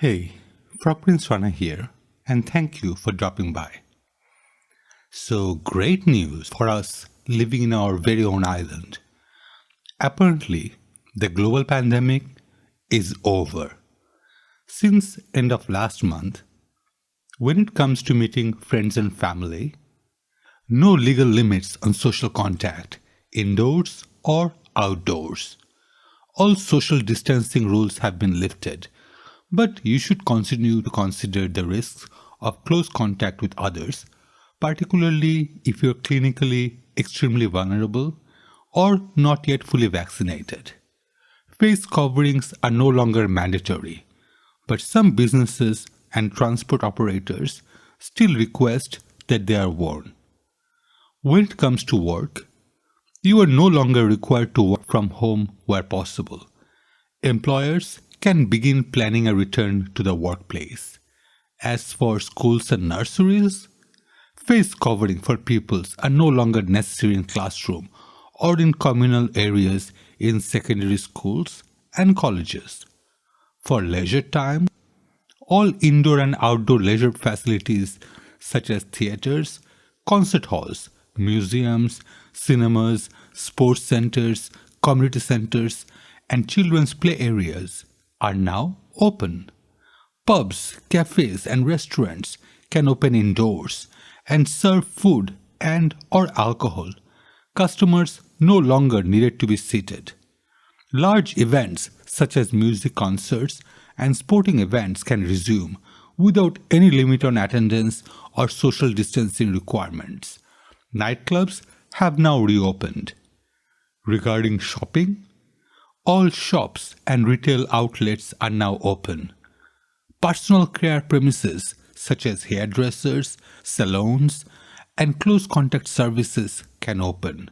Hey, Frog Prince Rana here, and thank you for dropping by. So, great news for us living in our very own island. Apparently, the global pandemic is over. Since end of last month, when it comes to meeting friends and family, no legal limits on social contact, indoors or outdoors. All social distancing rules have been lifted, but you should continue to consider the risks of close contact with others, particularly if you're clinically extremely vulnerable or not yet fully vaccinated. Face coverings are no longer mandatory, but some businesses and transport operators still request that they are worn. When it comes to work, you are no longer required to work from home where possible. Employers can begin planning a return to the workplace. As for schools and nurseries, face covering for pupils are no longer necessary in classroom or in communal areas in secondary schools and colleges. For leisure time, all indoor and outdoor leisure facilities such as theaters, concert halls, museums, cinemas, sports centers, community centers, and children's play areas are now open. Pubs, cafes, and restaurants can open indoors and serve food and or alcohol. Customers no longer needed to be seated. Large events such as music concerts and sporting events can resume without any limit on attendance or social distancing requirements. Nightclubs have now reopened. Regarding shopping, all shops and retail outlets are now open. Personal care premises such as hairdressers, salons, and close contact services can open.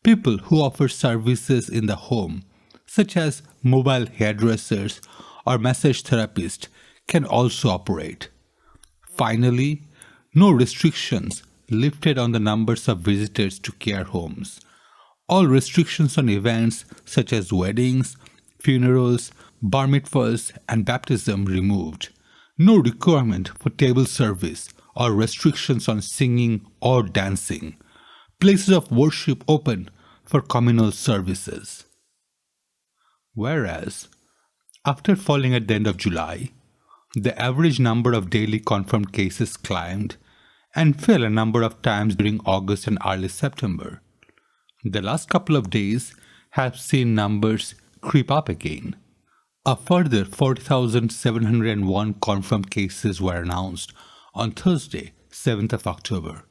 People who offer services in the home, such as mobile hairdressers or massage therapists, can also operate. Finally, no restrictions lifted on the numbers of visitors to care homes. All restrictions on events such as weddings, funerals, bar mitzvahs, and baptism removed. No requirement for table service or restrictions on singing or dancing. Places of worship open for communal services. Whereas, after falling at the end of July, the average number of daily confirmed cases climbed and fell a number of times during August and early September. The last couple of days have seen numbers creep up again. A further 40,701 confirmed cases were announced on Thursday, 7th of October.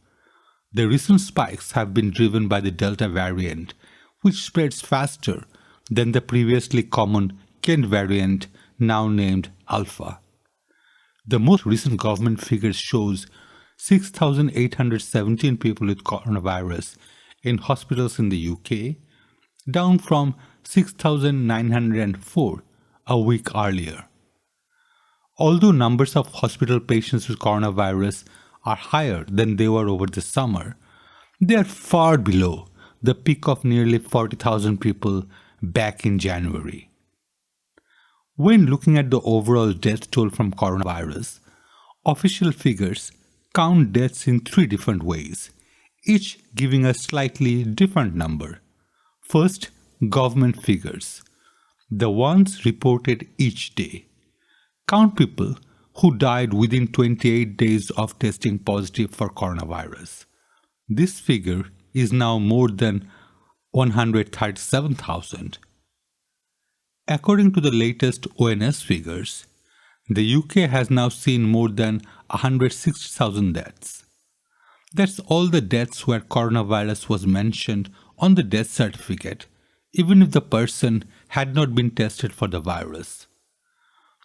The recent spikes have been driven by the Delta variant, which spreads faster than the previously common Kent variant, now named Alpha. The most recent government figures shows 6,817 people with coronavirus in hospitals in the UK, down from 6,904 a week earlier. Although numbers of hospital patients with coronavirus are higher than they were over the summer, they are far below the peak of nearly 40,000 people back in January. When looking at the overall death toll from coronavirus, official figures count deaths in three different ways, each giving a slightly different number. First, government figures, the ones reported each day. Count people who died within 28 days of testing positive for coronavirus. This figure is now more than 137,000. According to the latest ONS figures, the UK has now seen more than 160,000 deaths. That's all the deaths where coronavirus was mentioned on the death certificate, even if the person had not been tested for the virus.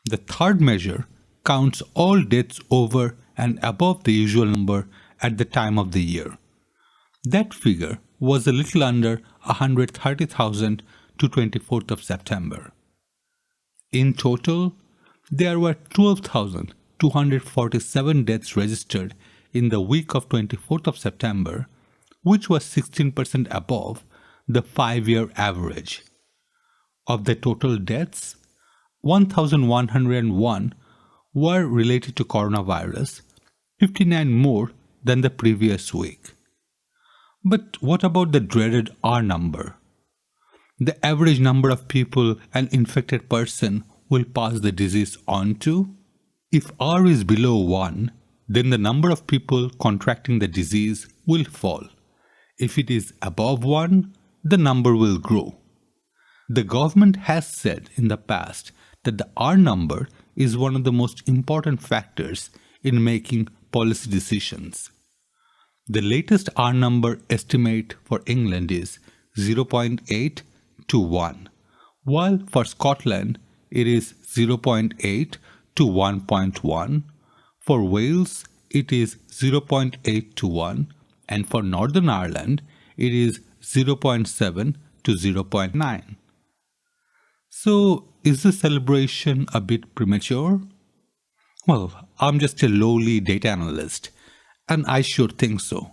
The third measure counts all deaths over and above the usual number at the time of the year. That figure was a little under 130,000 to 24th of September. In total, there were 12,247 deaths registered in the week of 24th of September, which was 16% above the 5-year average. Of the total deaths, 1,101 were related to coronavirus, 59 more than the previous week. But what about the dreaded R number? The average number of people an infected person will pass the disease on to? If R is below 1, then the number of people contracting the disease will fall. If it is above 1, the number will grow. The government has said in the past that the R number is one of the most important factors in making policy decisions. The latest R number estimate for England is 0.8 to 1, while for Scotland it is 0.8 to 1.1, for Wales it is 0.8 to 1, and for Northern Ireland it is 0.7 to 0.9. So, is the celebration a bit premature? Well, I'm just a lowly data analyst, and I sure think so.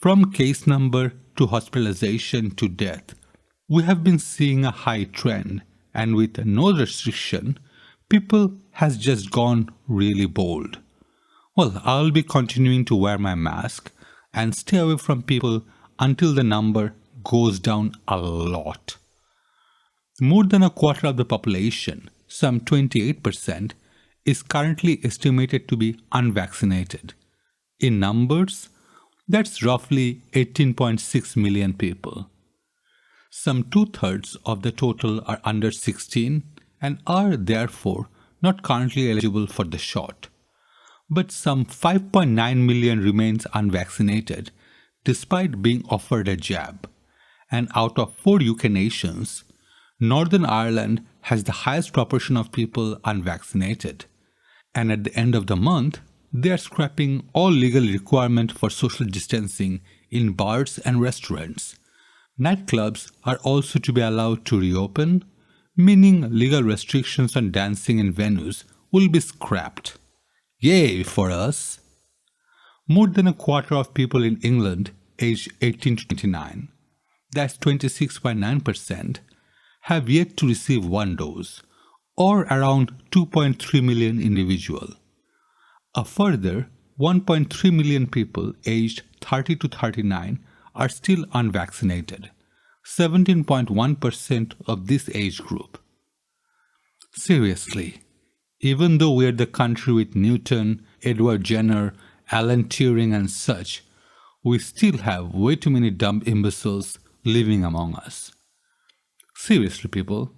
From case number to hospitalization to death, we have been seeing a high trend, and with no restriction, people has just gone really bold. Well, I'll be continuing to wear my mask and stay away from people until the number goes down a lot. More than a quarter of the population, some 28%, is currently estimated to be unvaccinated. In numbers, that's roughly 18.6 million people. Some 2/3 of the total are under 16 and are therefore not currently eligible for the shot. But some 5.9 million remains unvaccinated despite being offered a jab. And out of 4 UK nations, Northern Ireland has the highest proportion of people unvaccinated. And at the end of the month, they are scrapping all legal requirement for social distancing in bars and restaurants. Nightclubs are also to be allowed to reopen, meaning legal restrictions on dancing in venues will be scrapped. Yay for us! More than a quarter of people in England aged 18 to 29, that's 26.9%, have yet to receive one dose, or around 2.3 million individuals. A further 1.3 million people aged 30 to 39 are still unvaccinated, 17.1% of this age group. Seriously, even though we are the country with Newton, Edward Jenner, Alan Turing and such, we still have way too many dumb imbeciles living among us. Seriously, people,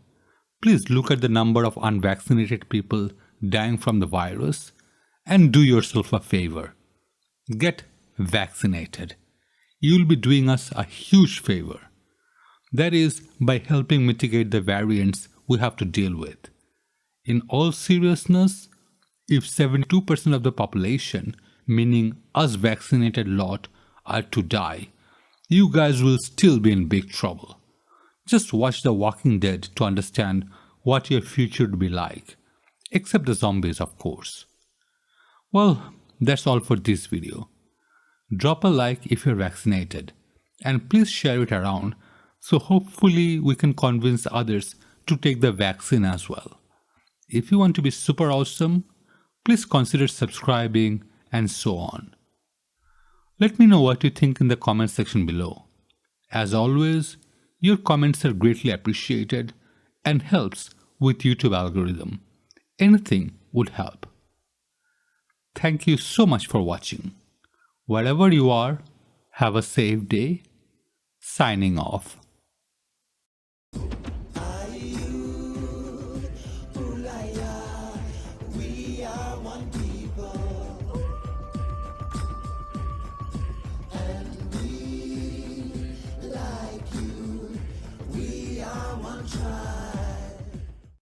please look at the number of unvaccinated people dying from the virus and do yourself a favor. Get vaccinated. You'll be doing us a huge favor. That is, by helping mitigate the variants we have to deal with. In all seriousness, if 72% of the population, meaning us vaccinated lot, are to die, you guys will still be in big trouble. Just watch The Walking Dead to understand what your future would be like. Except the zombies, of course. Well, that's all for this video. Drop a like if you're vaccinated, and please share it around so hopefully we can convince others to take the vaccine as well. If you want to be super awesome, please consider subscribing and so on. Let me know what you think in the comment section below. As always, your comments are greatly appreciated and helps with YouTube algorithm. Anything would help. Thank you so much for watching. Wherever you are, have a safe day. Signing off.